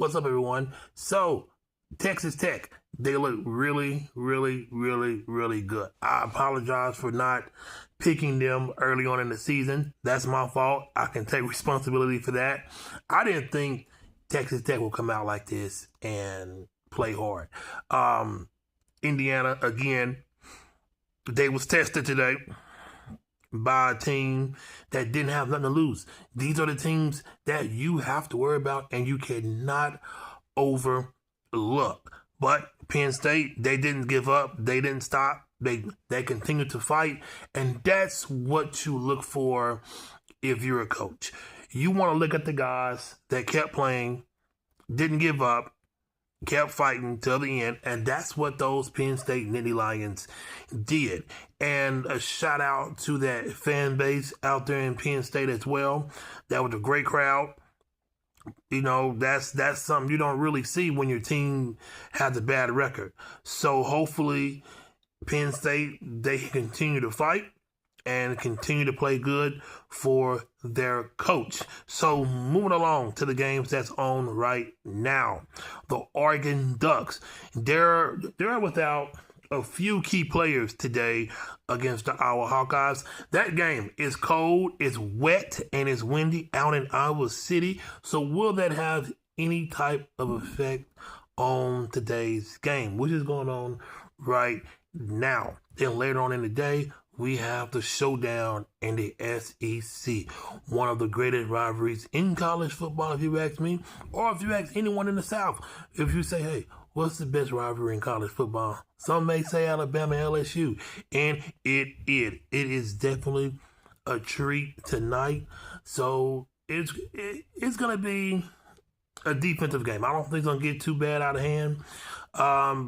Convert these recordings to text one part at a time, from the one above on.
What's up, everyone? So, Texas Tech, they look really, really, really, really good. I apologize for not picking them early on in the season. That's my fault. I can take responsibility for that. I didn't think Texas Tech would come out like this and play hard. Indiana, again, they was tested today by a team that didn't have nothing to lose. These are the teams that you have to worry about and you cannot overlook. But Penn State, they didn't give up. They didn't stop. They continued to fight. And that's what you look for if you're a coach. You want to look at the guys that kept playing, didn't give up, kept fighting till the end, and that's what those Penn State Nittany Lions did. And a shout out to that fan base out there in Penn State as well. That was a great crowd. You know, that's something you don't really see when your team has a bad record. So hopefully Penn State, they can continue to fight and continue to play good for their coach. So moving along to the games that's on right now. The Oregon Ducks, they're without a few key players today against the Iowa Hawkeyes. That game is cold, it's wet, and it's windy out in Iowa City. So will that have any type of effect on today's game, which is going on right now? Then later on in the day, we have the showdown in the SEC, one of the greatest rivalries in college football, if you ask me, or if you ask anyone in the South. If you say, hey, what's the best rivalry in college football? Some may say Alabama and LSU, and it is definitely a treat tonight. So it's going to be a defensive game. I don't think it's going to get too bad out of hand.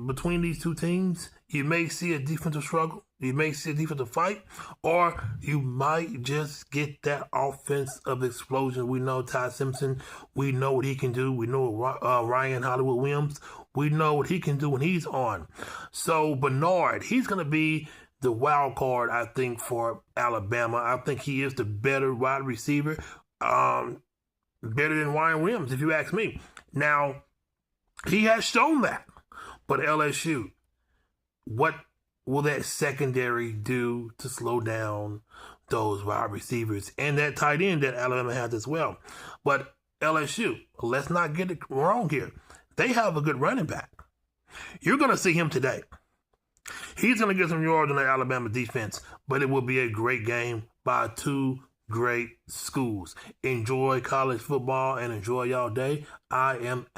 Between these two teams, you may see a defensive struggle, you may see a defensive fight, or you might just get that offensive explosion. We know Ty Simpson, we know what he can do. We know Ryan Hollywood Williams, we know what he can do when he's on. So Bernard, he's going to be the wild card, I think, for Alabama. I think he is the better wide receiver, better than Ryan Williams, if you ask me. Now, he has shown that. But LSU, what will that secondary do to slow down those wide receivers and that tight end that Alabama has as well? But LSU, let's not get it wrong here. They have a good running back. You're going to see him today. He's going to get some yards on the Alabama defense, but it will be a great game by two great schools. Enjoy college football and enjoy y'all day. I am